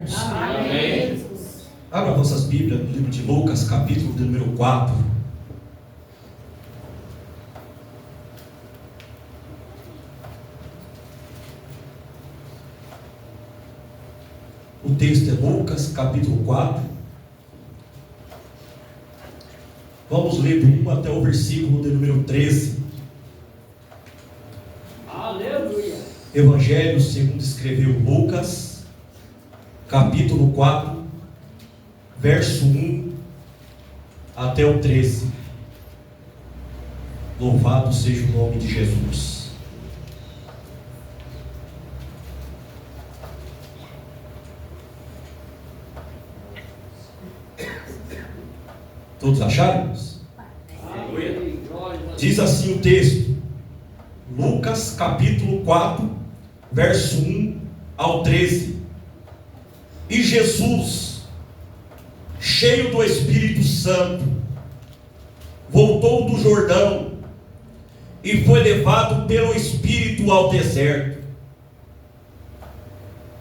Amém. Abra vossas Bíblias no livro de Lucas, capítulo de número 4. O texto é Lucas, capítulo 4. Vamos ler do 1 até o versículo de número 13. Aleluia. Evangelho segundo escreveu Lucas, capítulo 4, verso 1 até o 13. Louvado seja o nome de Jesus. Todos acharam? Aleluia. Diz assim o texto, Lucas capítulo 4, verso 1 ao 13. E Jesus, cheio do Espírito Santo, voltou do Jordão e foi levado pelo Espírito ao deserto.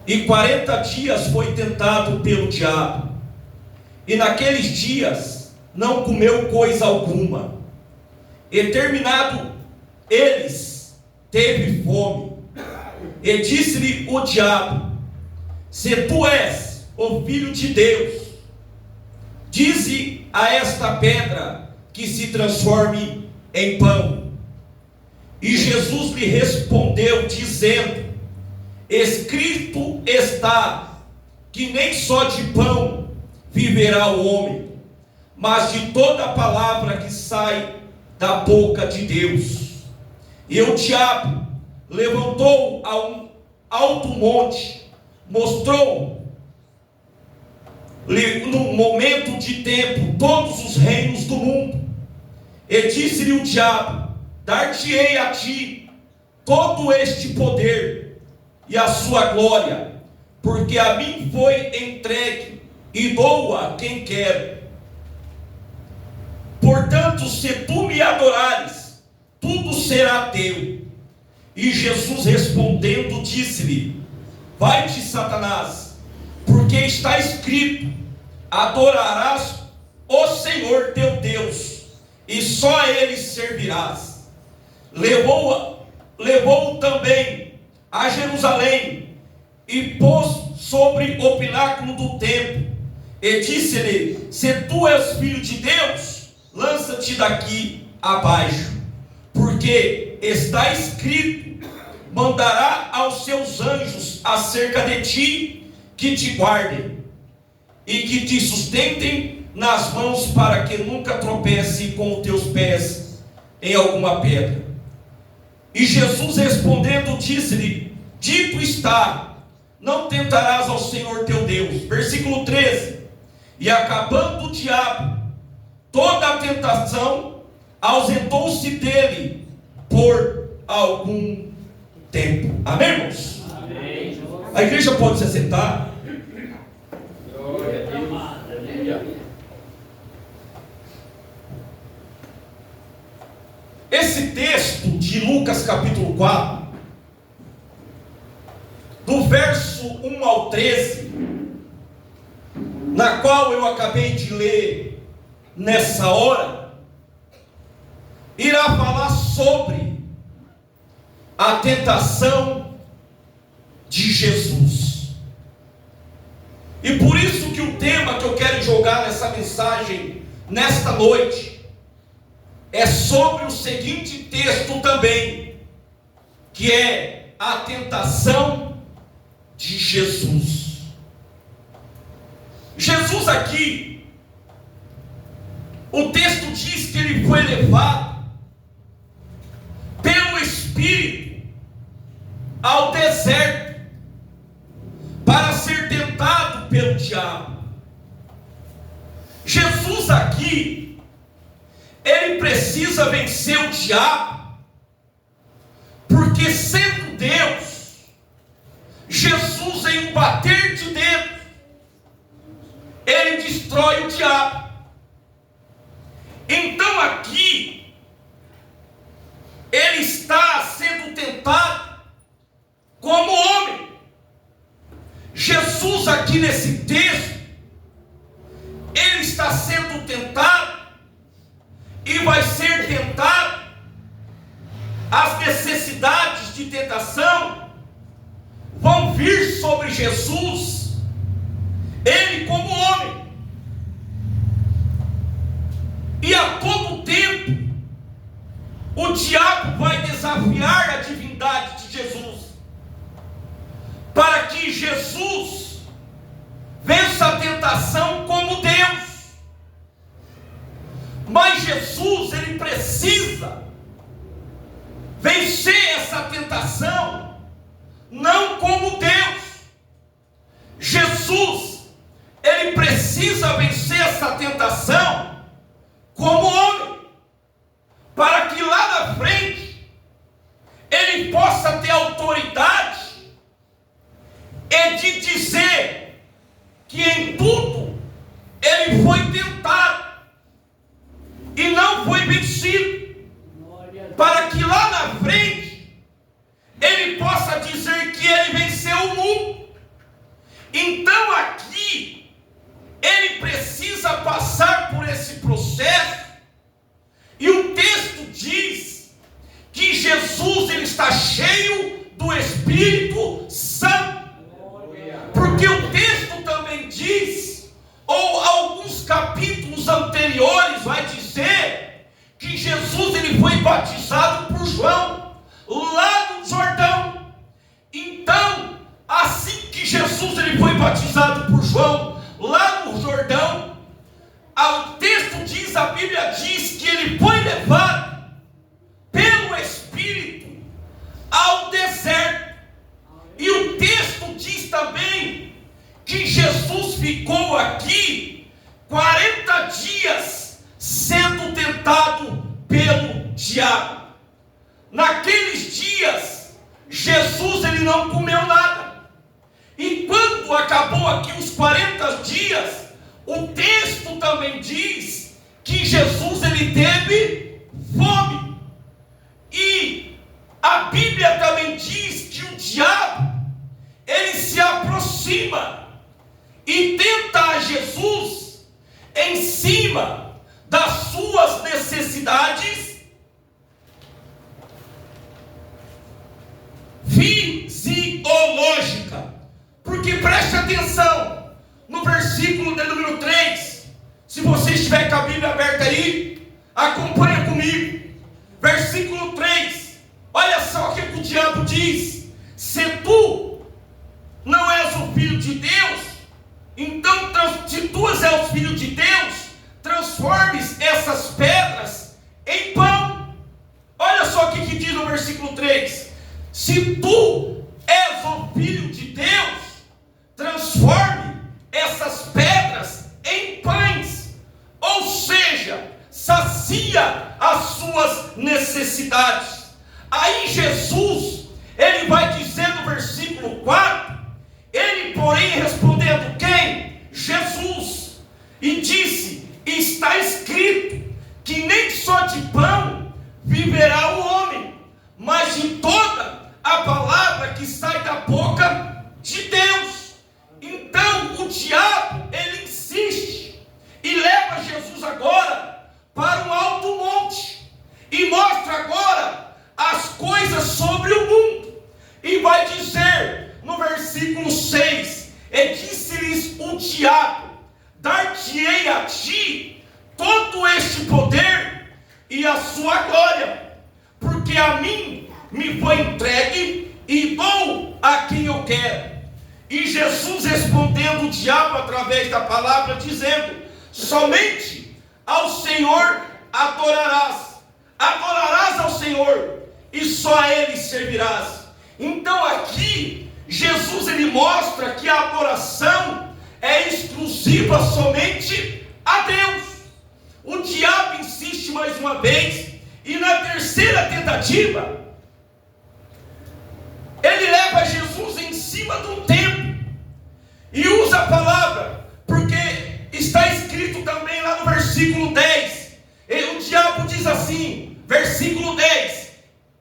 E 40 dias foi tentado pelo diabo, e naqueles dias não comeu coisa alguma. E terminado eles, teve fome. E disse-lhe o diabo: se tu és o Filho de Deus, dize a esta pedra que se transforme em pão. E Jesus lhe respondeu, dizendo: escrito está, que nem só de pão viverá o homem, mas de toda a palavra que sai da boca de Deus. E o diabo levantou a um alto monte, mostrou-lhe no momento de tempo todos os reinos do mundo, e disse-lhe o diabo: dar-te-ei a ti todo este poder e a sua glória, porque a mim foi entregue, e dou a quem quero. Portanto, se tu me adorares, tudo será teu. E Jesus respondendo disse-lhe: vai-te, Satanás, porque está escrito: adorarás o Senhor teu Deus, e só a Ele servirás. Levou-o também a Jerusalém, e pôs sobre o pináculo do templo, e disse-lhe: se tu és filho de Deus, lança-te daqui abaixo, porque está escrito: mandará aos seus anjos acerca de ti, que te guardem, e que te sustentem nas mãos, para que nunca tropece com os teus pés em alguma pedra. E Jesus respondendo disse-lhe: dito está, não tentarás ao Senhor teu Deus. Versículo 13. E acabando o diabo toda a tentação, ausentou-se dele por algum tempo. Amém, irmãos? Amém. A igreja pode se assentar. Glória a Deus. Aleluia. Esse texto de Lucas capítulo 4, do verso 1 ao 13, na qual eu acabei de ler nessa hora, irá falar sobre a tentação de Jesus. E por isso que o tema que eu quero jogar nessa mensagem nesta noite é sobre o seguinte texto também, que é a tentação de Jesus. Jesus aqui, o texto diz que ele foi levado pelo Espírito ao deserto para ser tentado pelo diabo. Jesus aqui, ele precisa vencer o diabo, porque sendo Deus, Jesus, em um bater de dedo, ele destrói o diabo. Então aqui, ele está sendo tentado como homem. Jesus aqui nesse nesse texto, ele está sendo tentado e vai ser tentado. As necessidades de tentação vão vir sobre Jesus, ele como homem, e a todo tempo o diabo vai desafiar a divindade de Jesus, para que Jesus vença a tentação como Deus. Mas Jesus, ele precisa vencer essa tentação não como Deus. Jesus, ele precisa vencer essa tentação como homem, para que lá na frente ele possa ter autoridade de dizer que em tudo ele foi tentado e não foi vencido, para que lá na frente ele possa dizer que ele venceu o mundo. Então aqui ele precisa passar por esse processo, e o texto diz que Jesus, ele está cheio do Espírito Santo, porque o texto também diz, ou alguns capítulos anteriores vai dizer, que Jesus, ele foi batizado por João lá no Jordão. Então, assim que Jesus, ele foi batizado por João lá no Jordão, o texto diz, a Bíblia diz que ele foi levado pelo Espírito ao deserto. E o texto diz também que Jesus ficou aqui 40 dias sendo tentado pelo diabo. Naqueles dias, Jesus, ele não comeu nada. E quando acabou aqui os 40 dias, o texto também diz que Jesus, ele teve fome. E a Bíblia também diz que o diabo, ele se aproxima e tenta a Jesus em cima das suas necessidades fisiológicas. Porque preste atenção no versículo de número 3. Se você estiver com a Bíblia aberta aí, acompanha comigo. Versículo 3. Olha só o que o diabo diz: se tu não és o filho de Deus, então se tu és o filho de Deus, transformes essas pedras em pão. Olha só o que diz no versículo 3: se tu és o filho de Deus, transforme essas pedras em pães. Ou seja, sacia as suas necessidades. Aí Jesus, ele vai dizer no versículo 4, ele porém respondendo, quem? Jesus, e disse, está escrito, que nem só de pão viverá o homem, mas de toda a palavra que sai da boca de Deus. Então o diabo, ele insiste e leva Jesus agora para um alto monte e mostra agora as coisas sobre o mundo, e vai dizer no versículo 6, e disse-lhes o diabo, dar-te-ei a ti todo este poder e a sua glória, porque a mim me foi entregue e dou a quem eu quero. E Jesus respondendo o diabo através da palavra, dizendo, somente ao Senhor adorarás ao Senhor, e só a Ele servirás. Então aqui, Jesus, ele mostra que a adoração é exclusiva somente a Deus. O diabo insiste mais uma vez, e na terceira tentativa, ele leva Jesus em cima de um templo, e usa a palavra, porque está escrito também lá no versículo 10, e o diabo diz assim, versículo 10,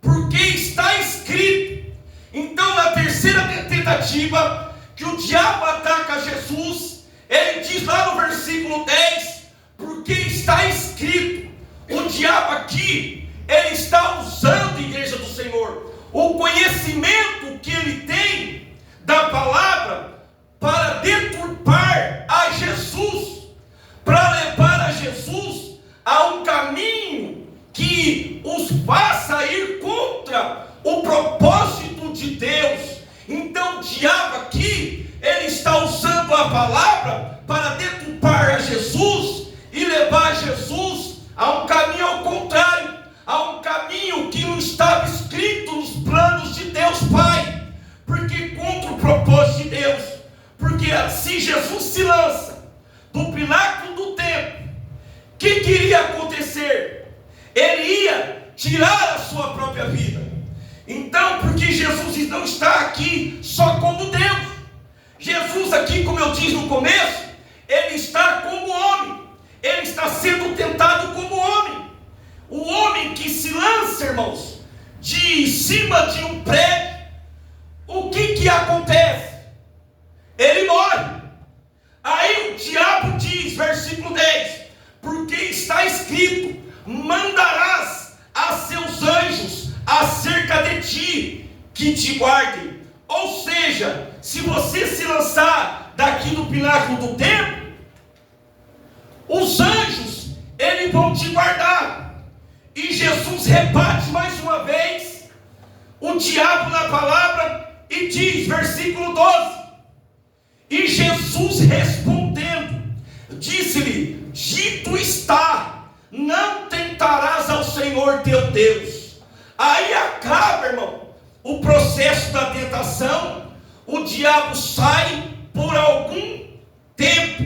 porque está escrito. Então na terceira tentativa, que o diabo ataca Jesus, diz lá no versículo 10, porque está escrito. O diabo aqui, ele está usando, igreja do Senhor, o conhecimento que ele tem da palavra para deturpar a Jesus, para levar a Jesus a um caminho que os faça ir contra o propósito de Deus. Então o diabo aqui, ele está usando a palavra para deturpar a Jesus e levar Jesus a um caminho ao contrário, a um caminho que não estava escrito nos planos de Deus Pai, porque contra o propósito de Deus. Porque se Jesus se lança do pináculo do templo, o que iria acontecer? Ele ia tirar a sua própria vida. Então, porque Jesus não está aqui só como Deus, Jesus aqui, como eu disse no começo, ele está como homem, ele está sendo tentado como homem. O homem que se lança, irmãos, de cima de um prédio, o que acontece? Ele morre. Aí o diabo diz, versículo 10, porque está escrito, mandarás a seus anjos acerca de ti, que te guardem. Ou seja, se você se lançar daqui do pináculo do templo, os anjos, eles vão te guardar. E Jesus rebate mais uma vez o diabo na palavra e diz, versículo 12, e Jesus respondendo, disse-lhe, dito está, não tentarás ao Senhor teu Deus. Aí acaba, irmão, o processo da tentação. O diabo sai por algum tempo.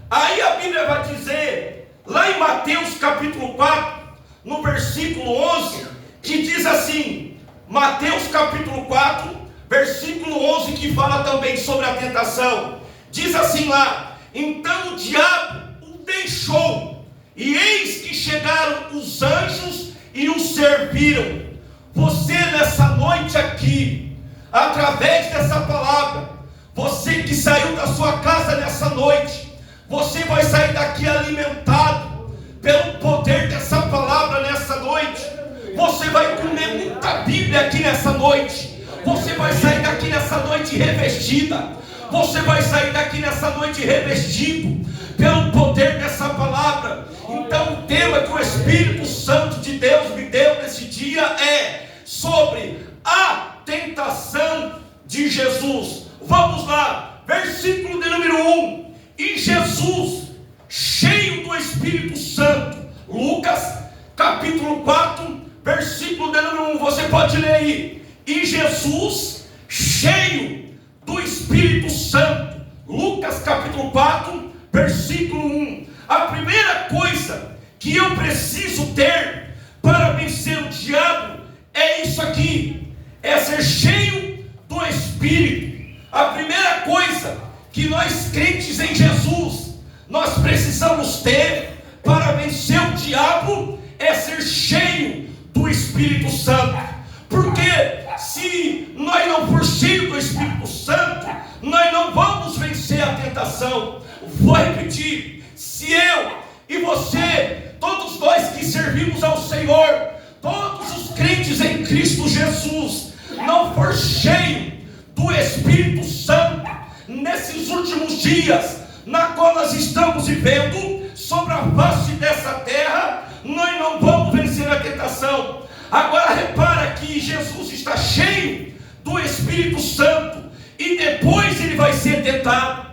Aí a Bíblia vai dizer, lá em Mateus capítulo 4, no versículo 11, que diz assim, Mateus capítulo 4, versículo 11, que fala também sobre a tentação, diz assim lá, então o diabo o deixou, e eis que chegaram os anjos e o serviram. Você nessa noite aqui, através dessa palavra, você que saiu da sua casa nessa noite, você vai sair daqui alimentado pelo poder dessa palavra nessa noite. Você vai comer muita Bíblia aqui nessa noite. Você vai sair daqui nessa noite revestida. Você vai sair daqui nessa noite revestido pelo poder dessa palavra. Então o tema que o Espírito Santo de Deus me deu nesse dia é sobre a tentação de Jesus. Vamos lá, versículo de número 1. E Jesus, cheio do Espírito Santo, Lucas capítulo 4, versículo de número 1, você pode ler aí. E Jesus, cheio do Espírito Santo, Lucas capítulo 4, versículo 1. A primeira coisa que eu preciso ter para vencer o diabo é isso aqui, é ser cheio do Espírito. A primeira coisa que nós crentes em Jesus, nós precisamos ter para vencer o diabo é ser cheio do Espírito Santo. Porque se nós não formos cheios do Espírito Santo, nós não vamos vencer a tentação. Vou repetir, se eu e você, todos nós que servimos ao Senhor, todos os crentes em Cristo Jesus, não for cheio do Espírito Santo, nesses últimos dias, na qual nós estamos vivendo, sobre a face dessa terra, nós não vamos vencer a tentação. Agora repara que Jesus está cheio do Espírito Santo, e depois ele vai ser tentado.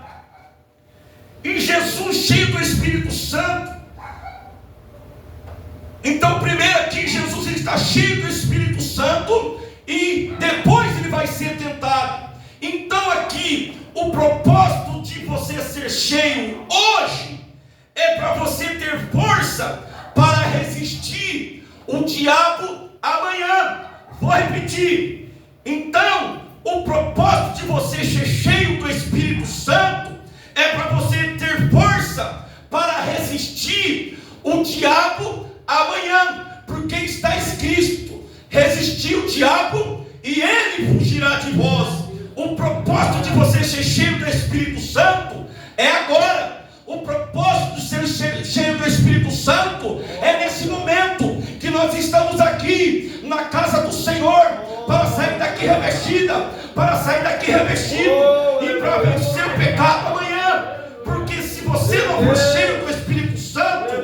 E Jesus cheio do Espírito Santo, então primeiro aqui Jesus ele está cheio do Espírito Santo, e depois ele vai ser tentado. Então aqui o propósito de você ser cheio hoje é para você ter força para resistir o diabo amanhã. Vou repetir. Então o propósito de você ser cheio do Espírito Santo é para você ter força para resistir o diabo amanhã, porque está escrito, resistir o diabo e ele fugirá de vós. O propósito de você ser cheio do Espírito Santo é agora, o propósito de ser cheio do Espírito Santo é nesse momento que nós estamos aqui na casa do Senhor, para sair daqui revestida, para sair daqui revestido e para vencer o pecado amanhã. Porque se você não for cheio do Espírito Santo,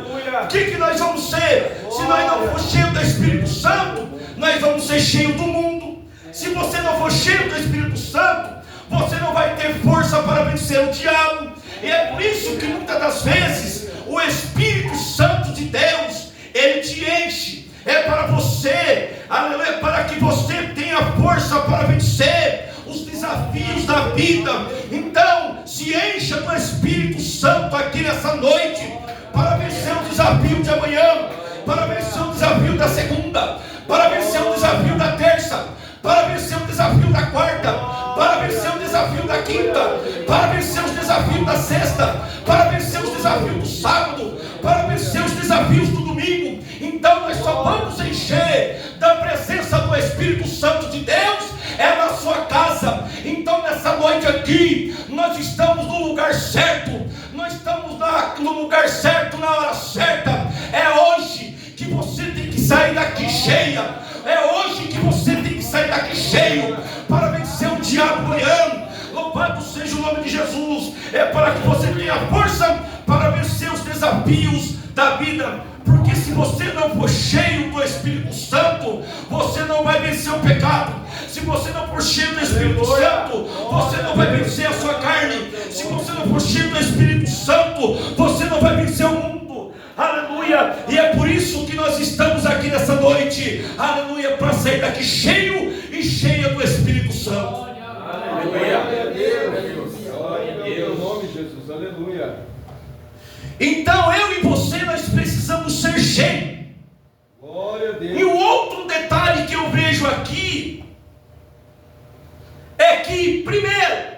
o que nós vamos ser? Se nós não for cheio do Espírito Santo, nós vamos ser cheio do mundo. Se você não for cheio do Espírito Santo, você não vai ter força para vencer o diabo. E é por isso que muitas das vezes o Espírito Santo de Deus, ele te enche. É para você, aleluia, para que você tenha força para vencer os desafios da vida. Então, se encha do Espírito Santo aqui nessa noite, para vencer o desafio de amanhã, para vencer o desafio da segunda, para vencer o desafio da terça, para vencer o desafio da quarta, para vencer o desafio da quinta, para vencer os desafios da sexta, para vencer os desafios do sábado, para vencer os desafios do domingo. Então nós só vamos encher da presença do Espírito Santo de Deus é na sua casa. Então nessa noite aqui nós estamos no lugar certo, nós estamos no lugar certo, na hora certa. É hoje que você tem que sair daqui cheia, é hoje que você tem que sair daqui cheio para vencer o diabo amanhã. Louvado seja o nome de Jesus. É para que você tenha força para vencer os desafios da vida. Porque se você não for cheio do Espírito Santo, você não vai vencer o pecado. Se você não for cheio do Espírito Santo, você não vai vencer a sua carne. Se você não for cheio do Espírito Santo, você não vai vencer o mundo. Aleluia. E é por isso que nós estamos aqui nessa noite, aleluia, para sair daqui cheio e cheia do Espírito Santo. Aleluia. Glória a Deus. Glória a Deus. Em nome de Jesus. Aleluia. Então eu e você, nós precisamos ser cheios. Glória a Deus. E o outro detalhe que eu vejo aqui é que, primeiro,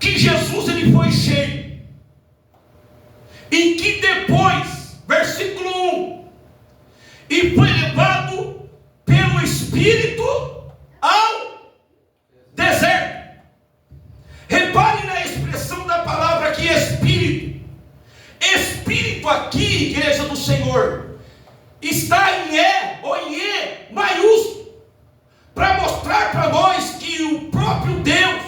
que Jesus ele foi cheio. E que depois, versículo 1, e foi levado pelo Espírito ao deserto. Repare na expressão da palavra aqui, Espírito. Espírito aqui, igreja do Senhor, está em E maiúsculo, para mostrar para nós que o próprio Deus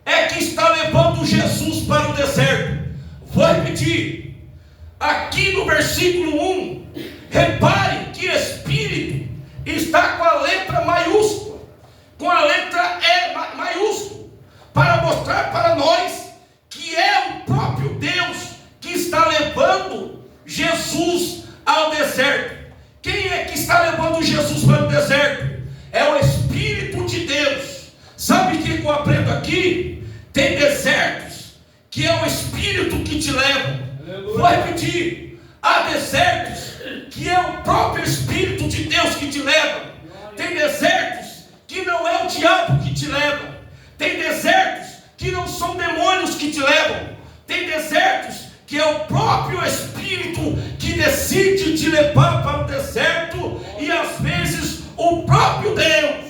é que está levando Jesus para o deserto. Vou repetir, aqui no versículo 1, repare que Espírito está com a letra maiúscula, com a letra E maiúscula, para mostrar para nós que é o próprio Deus que está levando Jesus ao deserto. Quem é que está levando Jesus para o deserto? É o Espírito de Deus. Sabe o que eu aprendo aqui? Tem desertos que é o Espírito que te leva. Aleluia. Vou repetir, há desertos que é o próprio Espírito de Deus que te leva. Tem desertos que não é o diabo que te leva. Tem desertos que não são demônios que te levam. Tem desertos que é o próprio Espírito que decide te levar para o deserto. E às vezes o próprio Deus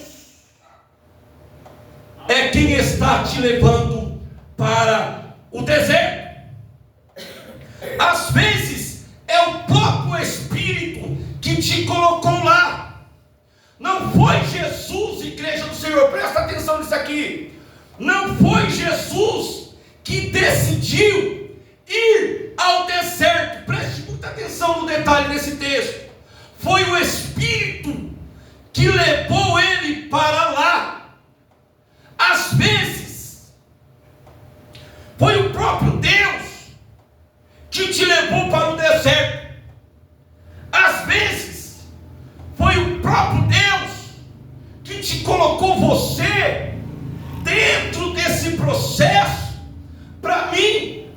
é quem está te levando para o deserto. Às vezes é o próprio Espírito que te colocou lá. Não foi Jesus, igreja do Senhor, presta atenção nisso aqui. Não foi Jesus que decidiu ir ao deserto. Preste muita atenção no detalhe desse texto. Foi o Espírito que levou ele para lá. Às vezes foi o próprio Deus que te levou para o deserto. Às vezes foi o próprio Deus que te colocou você dentro desse processo para mim,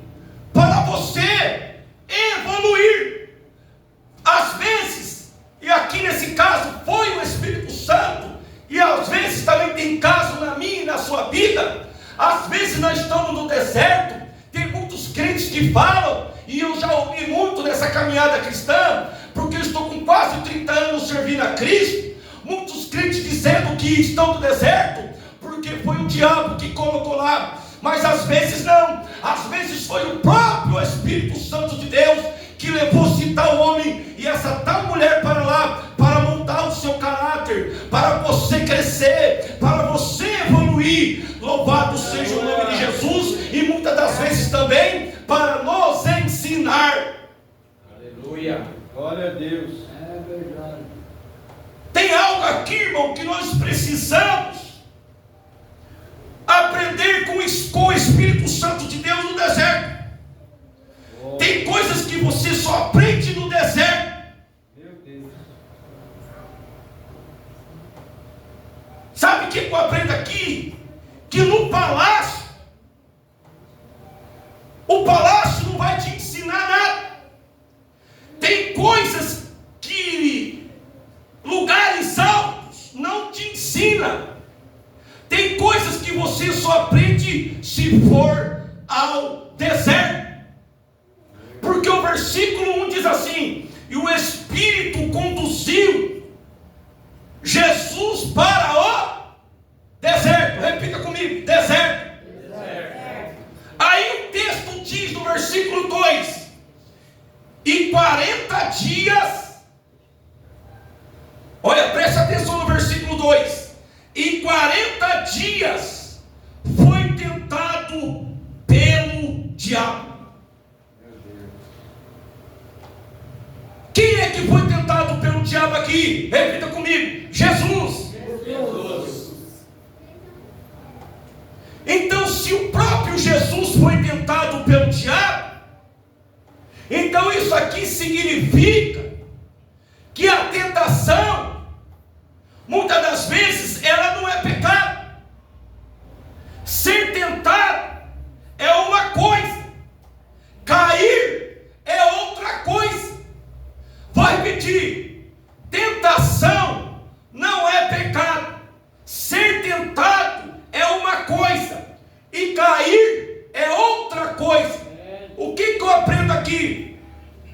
para você evoluir. Às vezes, e aqui nesse caso foi o Espírito Santo, e às vezes também tem caso na minha e na sua vida. Às vezes nós estamos no deserto. Tem muitos crentes que falam, e eu já ouvi muito nessa caminhada cristã, porque eu estou com quase 30 anos servindo a Cristo. Muitos crentes dizendo que estão no deserto porque foi o diabo que colocou lá. Mas às vezes não. Às vezes foi o próprio Espírito Santo de Deus que levou esse tal homem e essa tal mulher para lá, para montar o seu caráter, para você crescer, para você evoluir. Louvado seja o nome de Jesus, e muitas das vezes também para nos ensinar. Aleluia. Glória a Deus. É verdade. Tem algo aqui, irmão, que nós precisamos aprender com o Espírito Santo de Deus no deserto. Tem coisas que você só aprende no deserto. Meu Deus. Sabe o que eu aprendo aqui? Que no palácio, o palácio não vai te ensinar nada. Tem coisas que lugares altos não te ensinam. Tem coisas que você só aprende se for ao deserto. Porque o versículo 1 diz assim: e o Espírito conduziu Jesus para o deserto. Repita comigo: deserto. Aí o texto diz no versículo 2: e 40 dias, olha, presta atenção no versículo 2: e 40 dias foi tentado pelo diabo. Quem é que foi tentado pelo diabo aqui? Repita comigo: Jesus. Então, se o próprio Jesus foi tentado pelo diabo, então isso aqui significa que a tentação, muitas das vezes, ela não é pecado. Ser tentado é uma coisa, cair é outra coisa. Vou repetir: tentação não é pecado. Ser tentado é uma coisa e cair é outra coisa. O que eu aprendo aqui?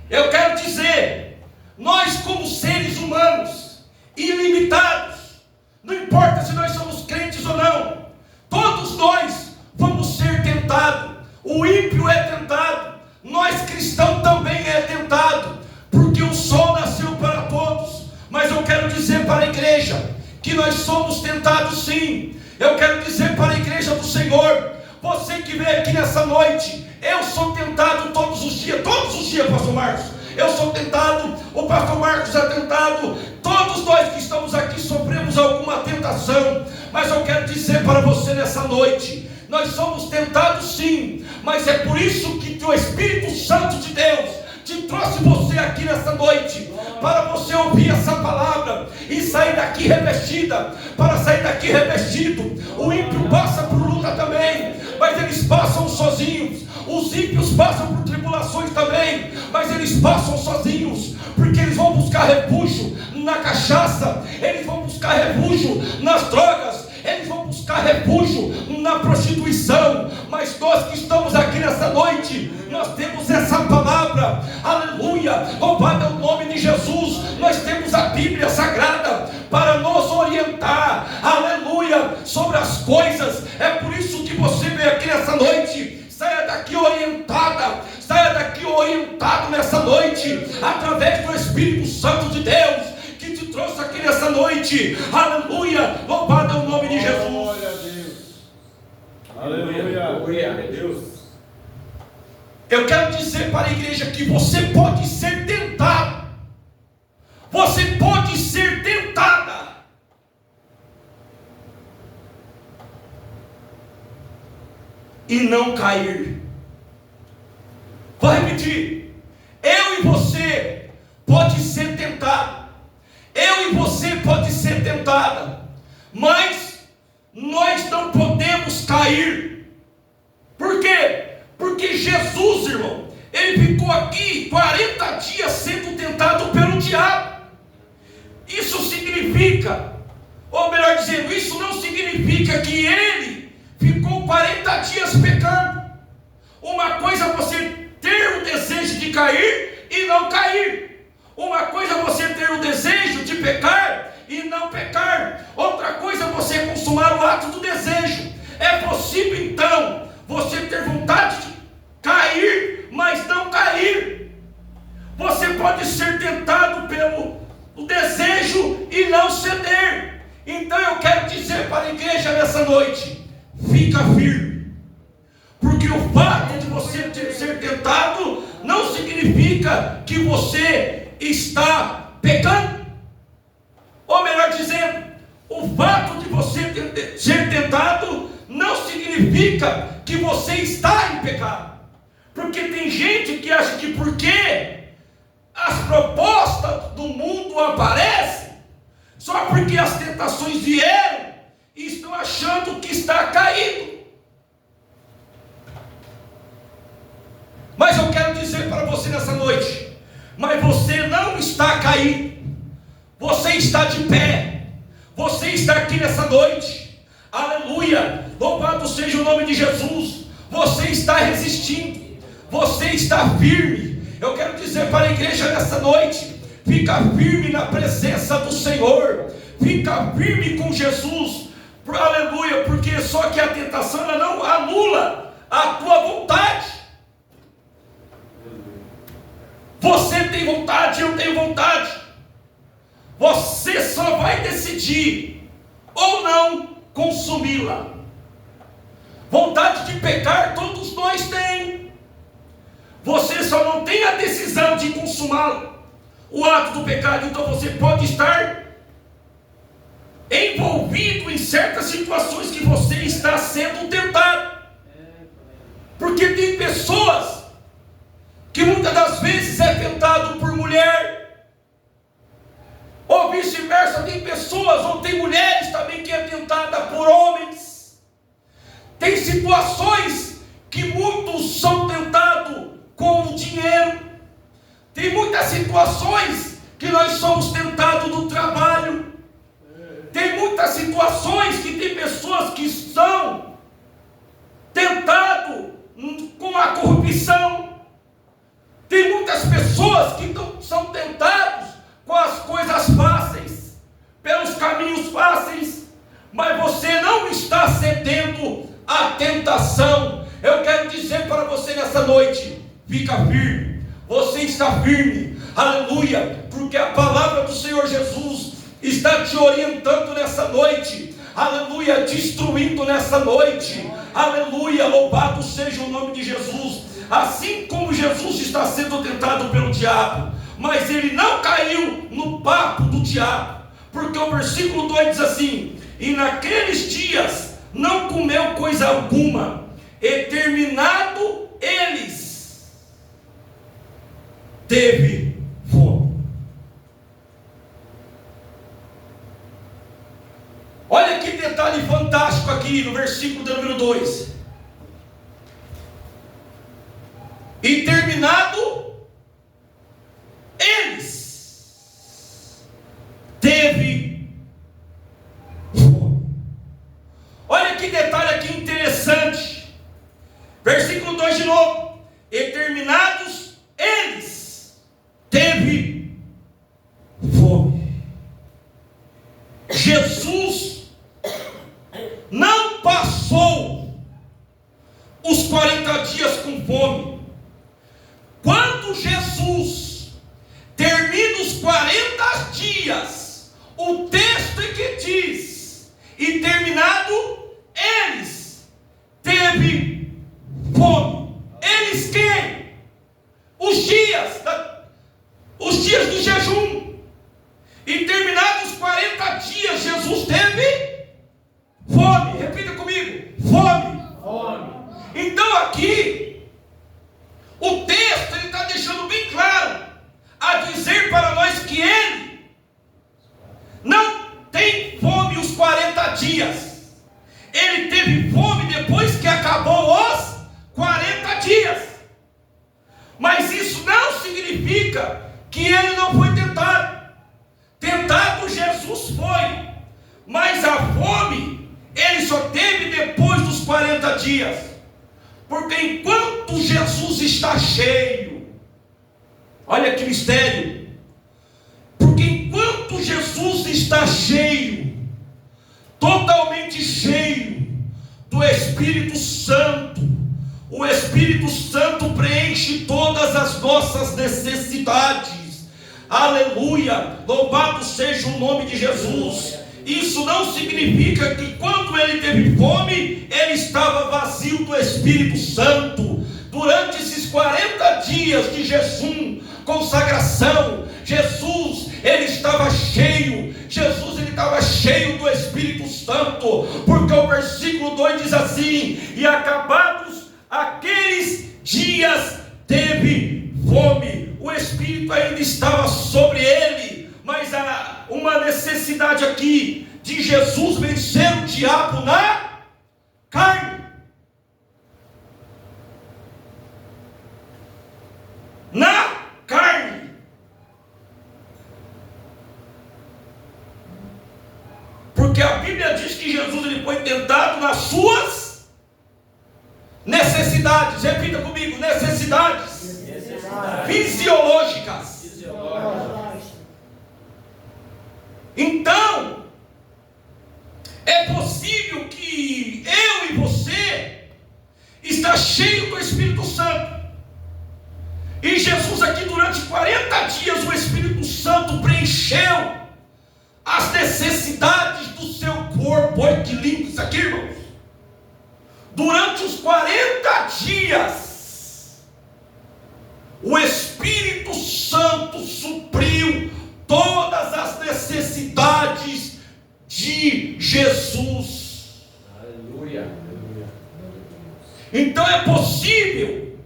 Eu quero dizer, nós como seres humanos ilimitados, não importa se nós somos crentes ou não, todos nós vamos ser tentados. O ímpio é tentado, nós cristãos também é tentado, porque o sol nasceu para todos. Mas eu quero dizer para a igreja que nós somos tentados sim. Eu quero dizer para a igreja do Senhor, você que veio aqui nessa noite, eu sou tentado todos os dias, pastor Marcos. Eu sou tentado, o pastor Marcos é tentado, todos nós que estamos aqui sofremos alguma tentação. Mas eu quero dizer para você nessa noite, nós somos tentados sim, mas é por isso que o Espírito Santo de Deus te trouxe você aqui nessa noite, para você ouvir essa palavra e sair daqui revestida. Para sair daqui revestido, o ímpio passa por luta também, mas eles passam sozinhos. Os ímpios passam por tribulações também, mas eles passam sozinhos, porque eles vão buscar refúgio na cachaça, eles vão buscar refúgio nas drogas, eles vão buscar refúgio na prostituição. Mas nós que estamos aqui nessa noite, nós temos essa palavra, aleluia, louvado é o nome de Jesus. Nós temos a Bíblia Sagrada para nos orientar, aleluia, sobre as coisas. É por isso que você veio aqui nessa noite. Saia daqui orientada, saia daqui orientado nessa noite, através do Espírito Santo de Deus, que te trouxe aqui nessa noite, aleluia, louvado é o nome de Jesus. Glória a Deus. Aleluia. Glória a Deus. Eu quero dizer para a igreja que você pode ser tentado, você pode ser tentada, e não cair. Vou repetir: eu e você pode ser tentado, eu e você pode ser tentada, mas nós não podemos cair. Por quê? Porque Jesus, irmão, ele ficou aqui 40 dias sendo tentado pelo diabo. Isso significa, ou melhor dizendo, isso não significa que ele ficou 40 dias pecando. Uma coisa é você ter o desejo de cair e não cair. Uma coisa é você ter o desejo de pecar e não pecar. Outra coisa é você consumar o ato do desejo. É possível então você ter vontade de cair você ser tentado não significa que você está pecando. Ou melhor dizendo, o fato de você ser tentado não significa que você está em pecado. Porque tem gente que acha que porque as propostas do mundo aparecem, só porque as tentações vieram, e estão achando que está caído. Mas eu quero dizer para você nessa noite, mas você não está caído, você está de pé, você está aqui nessa noite, aleluia, louvado seja o nome de Jesus. Você está resistindo, você está firme. Eu quero dizer para a igreja nessa noite, fica firme na presença do Senhor, fica firme com Jesus, aleluia, porque só que a tentação ela não anula a tua vontade. Você tem vontade, eu tenho vontade. Você só vai decidir ou não consumi-la. Vontade de pecar todos nós temos. Você só não tem a decisão de consumá-la, o ato do pecado. Então você pode estar envolvido em certas situações que você está sendo tentado. Porque tem pessoas que muitas das vezes é tentado por mulher, ou vice-versa, tem pessoas, ou tem mulheres também que é tentada por homens. Tem situações que muitos são tentados com o dinheiro. Tem muitas situações que nós somos tentados no trabalho. Tem muitas situações que tem pessoas que são tentadas com a corrupção. Tem muitas pessoas que são tentadas com as coisas fáceis, pelos caminhos fáceis, mas você não está cedendo à tentação. Eu quero dizer para você nessa noite, fica firme, você está firme, aleluia, porque a palavra do Senhor Jesus está te orientando nessa noite, aleluia, destruindo nessa noite, aleluia, louvado seja o nome de Jesus. Assim como Jesus está sendo tentado pelo diabo, mas ele não caiu no papo do diabo, porque o versículo 2 diz assim: e naqueles dias não comeu coisa alguma, e terminado eles, teve fome. Olha que detalhe fantástico aqui no versículo número 2. E terminado eles, teve fome. Olha que detalhe aqui interessante. Versículo 2 de novo. E terminados eles, teve fome. Jesus não passou os 40 dias com fome. Quando Jesus termina os 40 dias, o texto é que diz: e terminado eles, teve fome. Eles quem? Os dias do jejum. E terminados os 40 dias, Jesus teve fome. Repita comigo: fome. Então aqui o texto ele está deixando bem claro a dizer para nós que ele não tem fome os 40 dias. Ele teve fome depois que acabou os 40 dias. Mas isso não significa que ele não foi tentado. Tentado Jesus foi, mas a fome ele só teve depois dos 40 dias. Porque enquanto Jesus está cheio, olha que mistério, porque enquanto Jesus está cheio, totalmente cheio do Espírito Santo, o Espírito Santo preenche todas as nossas necessidades, aleluia, louvado seja o nome de Jesus. Isso não significa que quando ele teve fome, ele estava vazio do Espírito Santo, durante esses 40 dias de jejum, consagração, Jesus, ele estava cheio, ele estava cheio do Espírito Santo, porque o versículo 2 diz assim: e acabados aqueles dias, teve fome. O Espírito ainda estava sobre ele, mas há uma necessidade aqui, de Jesus vencer o diabo na carne. Na carne. Porque a Bíblia diz que Jesus ele foi tentado nas suas necessidades. Repita comigo: necessidades fisiológicas. Então, é possível que eu e você está cheio do Espírito Santo. E Jesus aqui durante 40 dias o Espírito Santo preencheu as necessidades do seu corpo. Olha que lindo isso aqui, irmãos. Durante os 40 dias o Espírito Santo supriu todas as necessidades de Jesus. Aleluia. Então é possível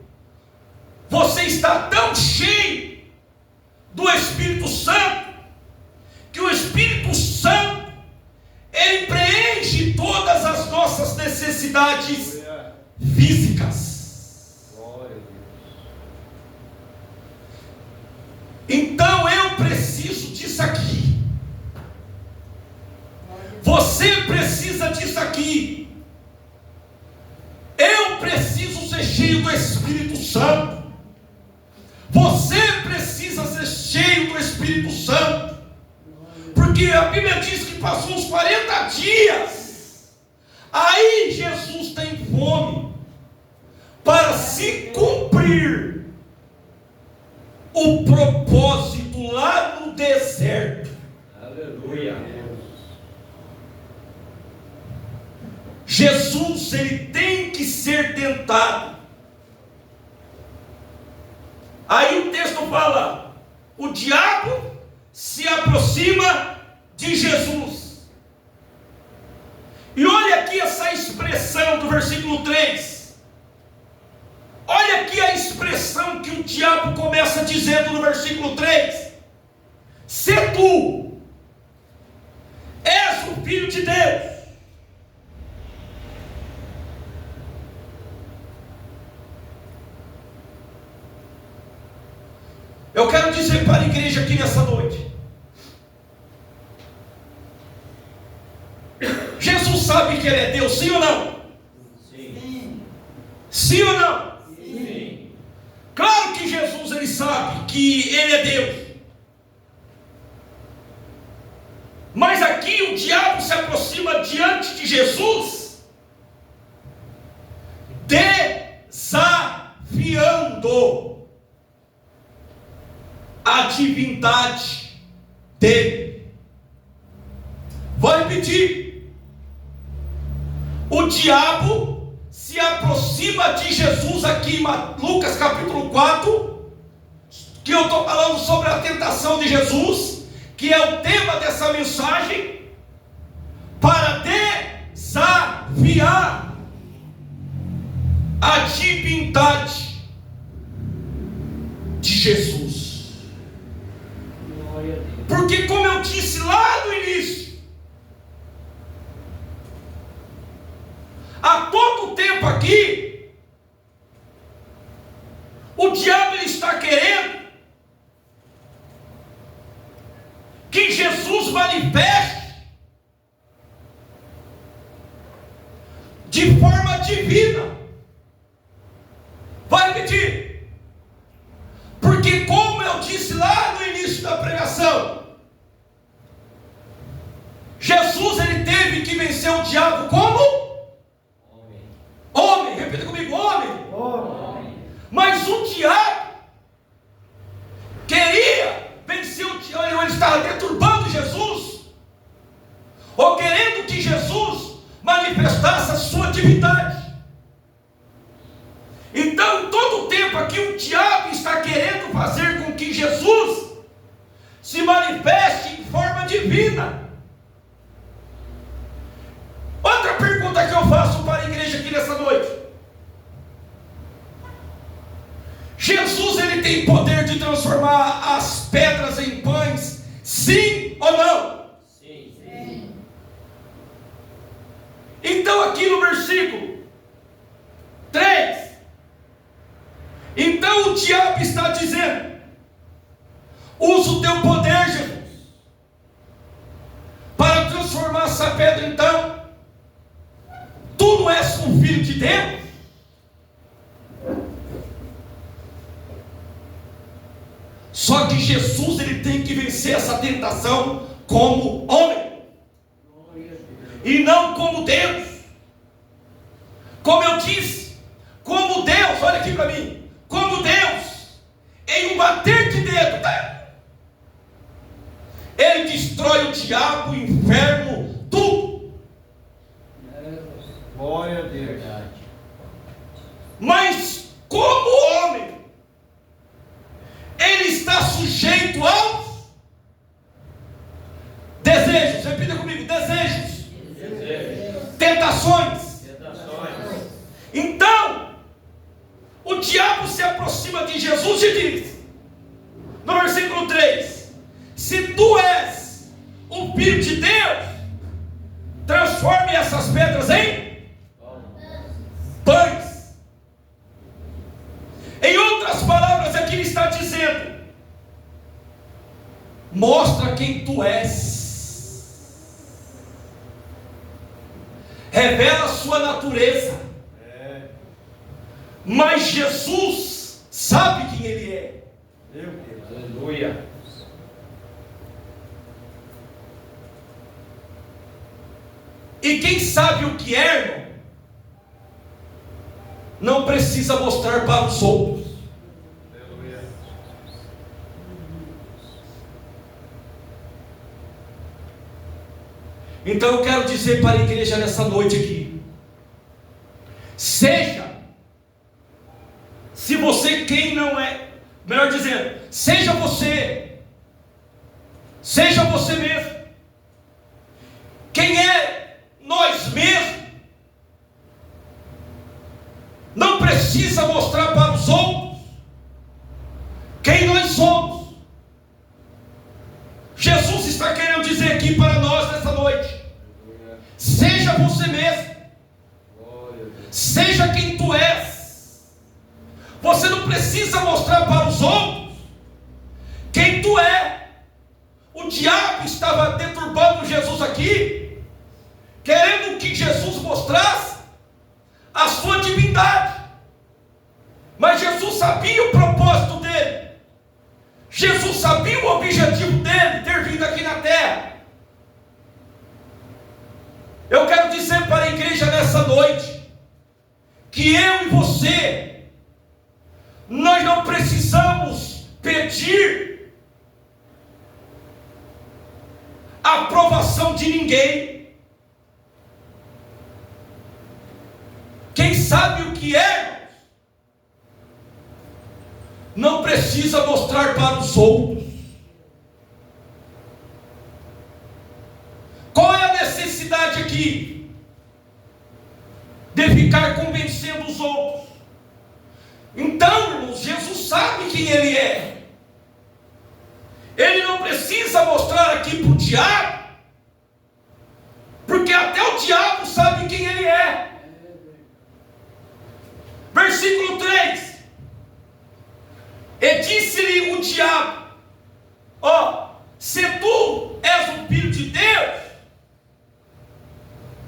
você estar tão cheio do Espírito Santo, que o Espírito Santo ele preenche todas as nossas necessidades físicas. Glória a Deus. Então eu preciso disso aqui. Você precisa disso aqui. Eu preciso ser cheio do Espírito Santo. Você precisa ser cheio do Espírito Santo. Porque a Bíblia diz que passou uns 40 dias. Aí Jesus tem fome para se cumprir o propósito lá no deserto. Aleluia. Jesus, ele tem que ser tentado. Aí o texto fala: o diabo se aproxima de Jesus. E olha aqui essa expressão do versículo 3. Olha aqui a expressão que o diabo começa dizendo no versículo 3: se tu és o Filho de Deus, eu quero dizer para a igreja aqui nessa noite: Jesus sabe que Ele é Deus, sim ou não? Sim. Sim ou não? Sim. Claro que Jesus ele sabe que Ele é Deus. Mas aqui o diabo se aproxima diante de Jesus, desafiando a divindade dele. Vou repetir. O diabo se aproxima de Jesus aqui em Lucas capítulo 4, que eu estou falando sobre a tentação de Jesus, que é o tema dessa mensagem, para desafiar a divindade de Jesus. Porque, como eu disse lá no início, há todo tempo aqui, o diabo ele está querendo que Jesus manifeste de forma divina. Vai repetir. Porque, como eu disse lá no início da pregação, Jesus ele teve que vencer o diabo como? Homem, repita comigo: homem. Mas o diabo queria vencer o diabo, ele estava deturbando Jesus, ou querendo que Jesus manifestasse a sua divindade. Então, todo o tempo aqui, o diabo está querendo fazer com que Jesus se manifeste em forma divina. Outra pergunta que eu faço para a igreja aqui nessa noite: Jesus, ele tem poder de transformar as pedras em pães, sim ou não? Sim. Sim. Então aqui no versículo 3, então o diabo está dizendo: usa o teu poder, Jesus, para transformar essa pedra. Então, tu não és um filho de Deus? Só que Jesus, ele tem que vencer essa tentação como homem e não como Deus. Como eu disse, como Deus, olha aqui para mim, como Deus, em um bater de dedo, ele destrói o diabo, o inferno, tudo. Glória a Deus. Mas como homem, ele está sujeito aos desejos. Repita comigo: desejos, Desejo. tentações. Tentações. Então, o diabo se aproxima de Jesus e diz, no versículo 3: se tu és o Filho de Deus, transforme essas pedras em pães. Em outras palavras, aqui ele está dizendo: mostra quem tu és, revela a sua natureza. Mas Jesus sabe quem ele é. Meu Deus. Aleluia. E quem sabe o que é, irmão, não precisa mostrar para os outros. Aleluia. Então eu quero dizer para a igreja nessa noite aqui: se você quem não é, melhor dizendo, seja você mesmo. Quem é nós mesmos não precisa mostrar para os outros quem nós somos. Jesus está querendo dizer aqui para nós nessa noite: seja você mesmo, Glória a Deus. seja quem tu és. Você não precisa mostrar para os outros quem tu é. O diabo estava deturbando Jesus aqui, querendo que Jesus mostrasse a sua divindade. Mas Jesus sabia o propósito dele. Jesus sabia o objetivo dele ter vindo aqui na terra. Eu quero dizer para a igreja nessa noite que eu e você, nós não precisamos pedir a aprovação de ninguém. Quem sabe o que é, não precisa mostrar para os outros. Qual é a necessidade aqui de ficar convencendo os outros? Então, irmãos, Jesus sabe quem ele é. Ele não precisa mostrar aqui para o diabo, porque até o diabo sabe quem ele é. Versículo 3: e disse-lhe o diabo: se tu és o Filho de Deus,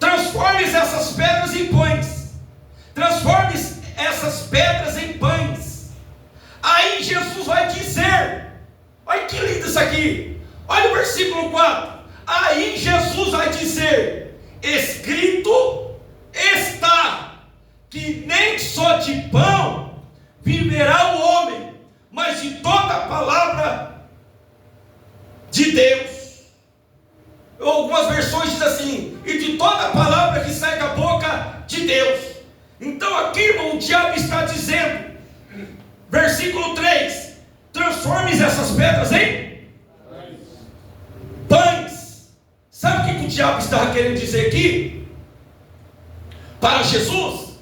transformes essas pedras em pães. Transformes essas pedras em pães. Aí Jesus vai dizer, olha que lindo isso aqui, olha o versículo 4: aí Jesus vai dizer: escrito está, que nem só de pão viverá o homem, mas de toda palavra Versículo 3: transforme essas pedras em pães. Sabe o que o diabo estava querendo dizer aqui? Para Jesus: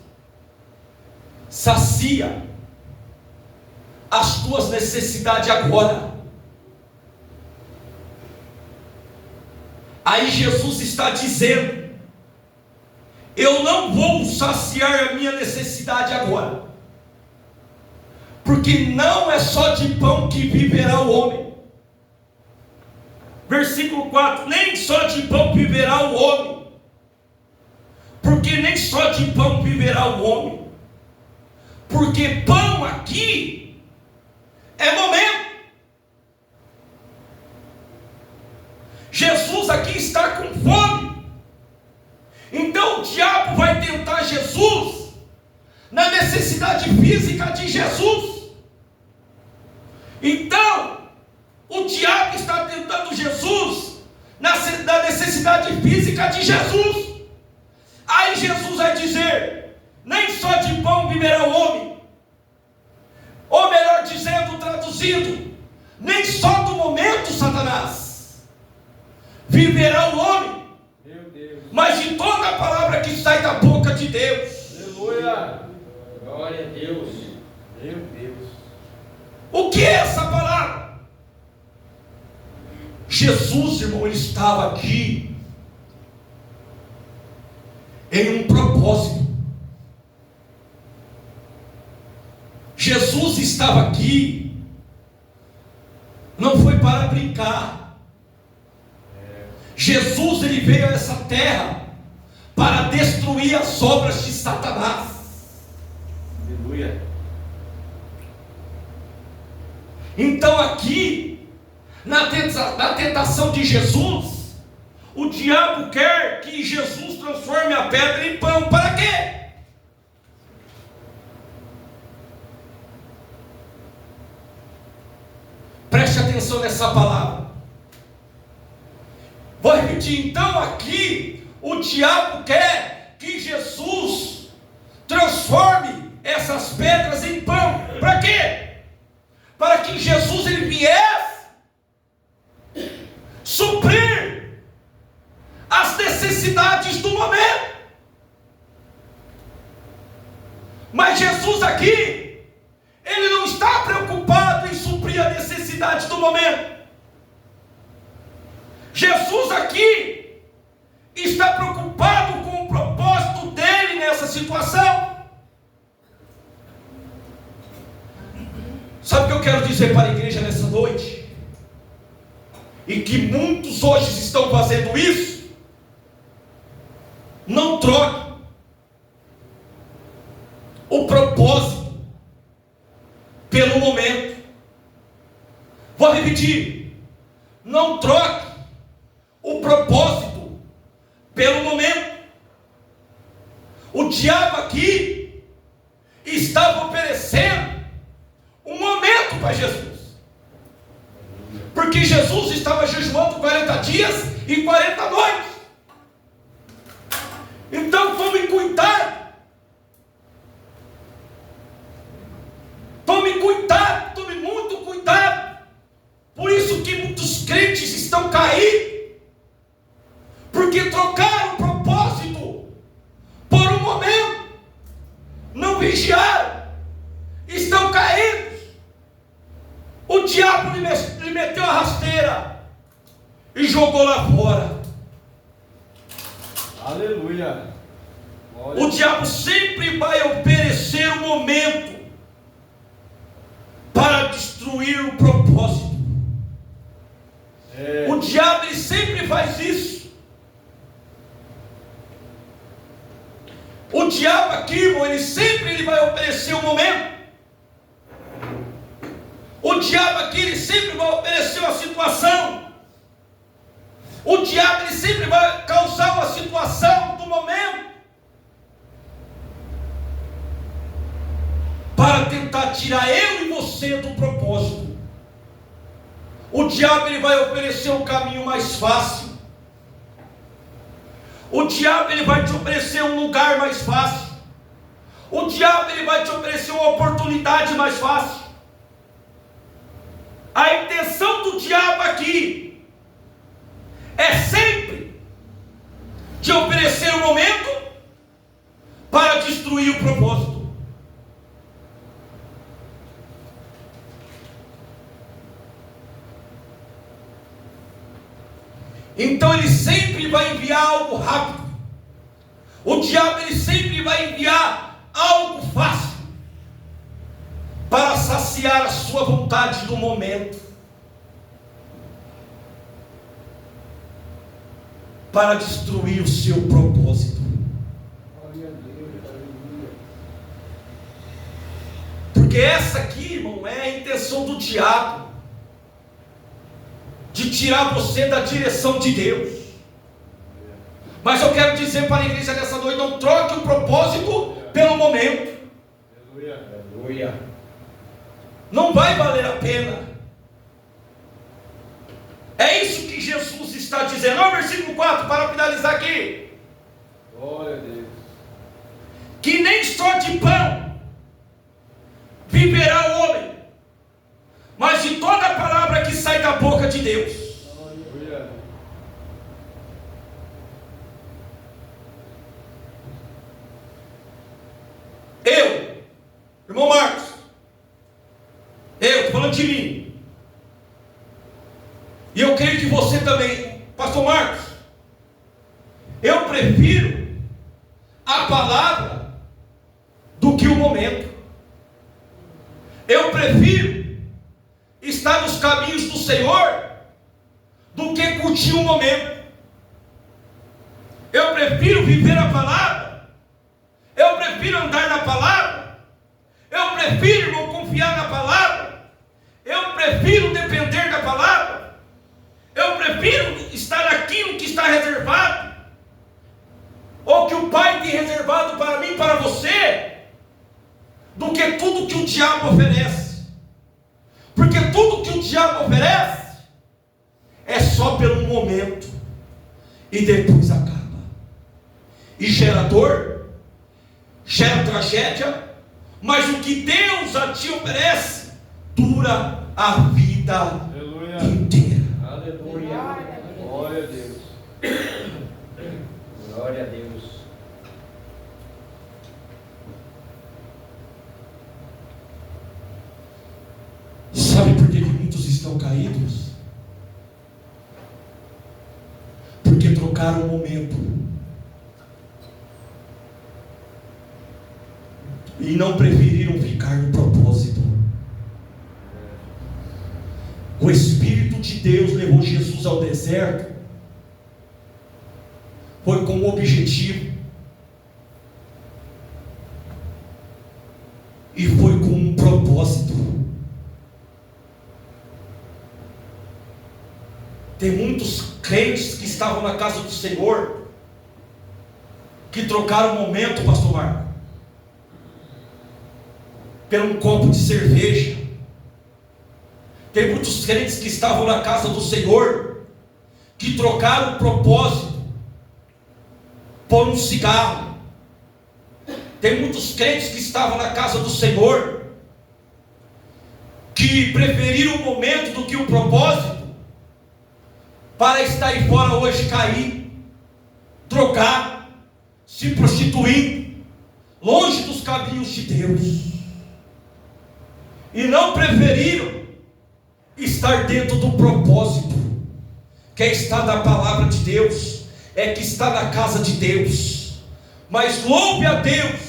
sacia as tuas necessidades agora. Aí Jesus está dizendo: eu não vou saciar a minha necessidade agora, porque não é só de pão que viverá o homem. Versículo 4: nem só de pão viverá o homem, porque nem só de pão viverá o homem, porque pão aqui é momento. Jesus aqui está com fome, então o diabo vai tentar Jesus na necessidade física de Jesus. Então o diabo está tentando Jesus na necessidade física de Jesus. Aí Jesus vai dizer: nem só de pão viverá o homem, ou melhor dizendo, traduzido, nem só do momento, Satanás, viverá o homem, Meu Deus. mas de toda a palavra que sai da boca de Deus. Aleluia. Glória a Deus. Meu Deus. O que é essa palavra? Jesus, irmão, ele estava aqui em um propósito. Jesus estava aqui, não foi para brincar. Jesus, ele veio a essa terra para destruir as obras de Satanás. Aleluia. Então aqui, na tentação de Jesus, o diabo quer que Jesus transforme a pedra em pão. Para quê? Preste atenção nessa palavra. Vou repetir. Então aqui, o diabo quer que Jesus transforme essas pedras em pão. Para quê? Para que Jesus ele viesse suprir as necessidades do momento. Mas Jesus aqui, ele não está preocupado em suprir a necessidade do momento. Jesus aqui está preocupado com o propósito dele nessa situação. Sabe o que eu quero dizer para a igreja nessa noite? E que muitos hoje estão fazendo isso. Não troque o propósito pelo momento. Vou repetir. Não troque o propósito pelo momento. O diabo aqui estava oferecendo um momento para Jesus, porque Jesus estava jejuando 40 dias e 40 noites. Então tome cuidado, tome muito cuidado. Por isso que muitos crentes estão caídos, porque trocaram o propósito por um momento, não vigiaram, estão caídos. O diabo lhe meteu a rasteira e jogou lá fora. Aleluia. Glória. O diabo sempre vai oferecer um momento para destruir o propósito. O diabo ele sempre faz isso. O diabo aqui, irmão, ele sempre vai oferecer um momento. O diabo aqui, ele sempre vai oferecer uma situação. O diabo, ele sempre vai causar uma situação do momento para tentar tirar eu e você do propósito. O diabo, ele vai oferecer um caminho mais fácil. O diabo, ele vai te oferecer um lugar mais fácil. O diabo, ele vai te oferecer uma oportunidade mais fácil. A intenção do diabo aqui é sempre de oferecer o momento para destruir o propósito. Então ele sempre vai enviar algo rápido. O diabo ele sempre vai enviar algo fácil para saciar a sua vontade do momento, para destruir o seu propósito. Porque essa aqui, irmão, é a intenção do diabo, de tirar você da direção de Deus. Mas eu quero dizer para a igreja nessa noite: não troque o propósito pelo momento. Aleluia. Não vai valer a pena. É isso que Jesus está dizendo. Olha o versículo 4, para finalizar aqui. Glória a Deus. Que nem só de pão viverá o homem, mas de toda a palavra que sai da boca de Deus. Aleluia. Irmão Marcos, estou falando de mim, e eu creio que você também, pastor Marcos, eu prefiro a palavra do que o momento. Eu prefiro estar nos caminhos do Senhor do que curtir o momento. Eu prefiro viver a palavra, eu prefiro andar na palavra, eu prefiro, irmão, confiar na palavra, eu prefiro depender da palavra, eu prefiro estar naquilo que está reservado, ou que o Pai tem reservado para mim, para você, do que tudo que o diabo oferece. Porque tudo que o diabo oferece é só pelo momento, e depois acaba, e gera dor, gera tragédia. Mas o que Deus a ti oferece dura a vida Aleluia. inteira. Aleluia. Glória a Deus. Glória a Deus. Sabe por que muitos estão caídos? Porque trocaram o momento e não preferiram ficar no propósito. O Espírito de Deus levou Jesus ao deserto, foi com um objetivo, e foi com um propósito. Tem muitos crentes que estavam na casa do Senhor, que trocaram o momento, pastor Marco, por um copo de cerveja. Tem muitos crentes que estavam na casa do Senhor, que trocaram o propósito por um cigarro. Tem muitos crentes que estavam na casa do Senhor, que preferiram o momento do que o propósito, para estar aí fora hoje, cair, trocar, se prostituindo, longe dos caminhos de Deus, e não preferiram estar dentro do propósito, que é estar na palavra de Deus, é que está na casa de Deus. Mas louve a Deus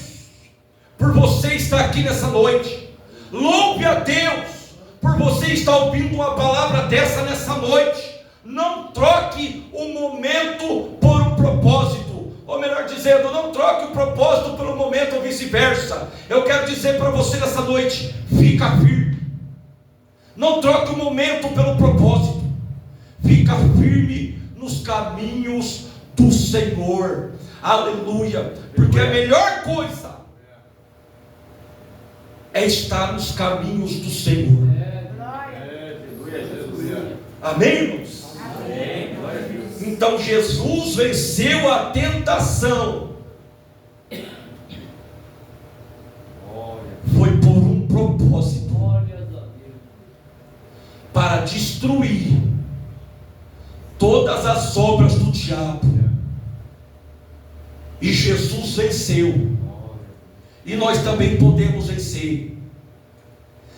por você estar aqui nessa noite. Louve a Deus por você estar ouvindo uma palavra dessa nessa noite. Não troque o momento por um propósito, ou melhor dizendo, não troque o propósito pelo momento, ou vice-versa. Eu quero dizer para você nessa noite: fica firme. Não troque o momento pelo propósito. Fica firme nos caminhos do Senhor. Aleluia. Porque a melhor coisa é estar nos caminhos do Senhor. Amém, irmãos? Amém. Então Jesus venceu a tentação. Foi por um propósito, para para destruir todas as obras do diabo. E Jesus venceu. E nós também podemos vencer.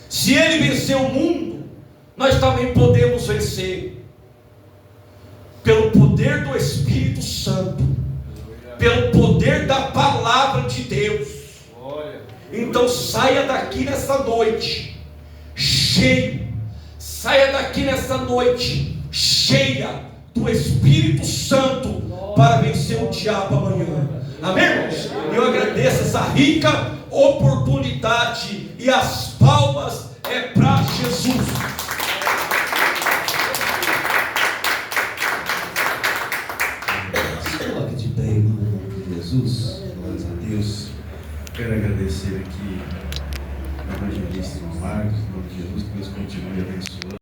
Se Ele venceu o mundo, nós também podemos vencer. Pelo poder do Espírito Santo, pelo poder da palavra de Deus. Então saia daqui nessa noite cheio. Saia daqui nessa noite cheia do Espírito Santo para vencer o diabo amanhã. Amém, irmãos? Eu agradeço essa rica oportunidade e as palmas é para Jesus. Se coloque de pé em nome de Jesus. Glórias a Deus. Quero agradecer aqui ao evangelista Marcos, em nome de Jesus, que Deus continue abençoando.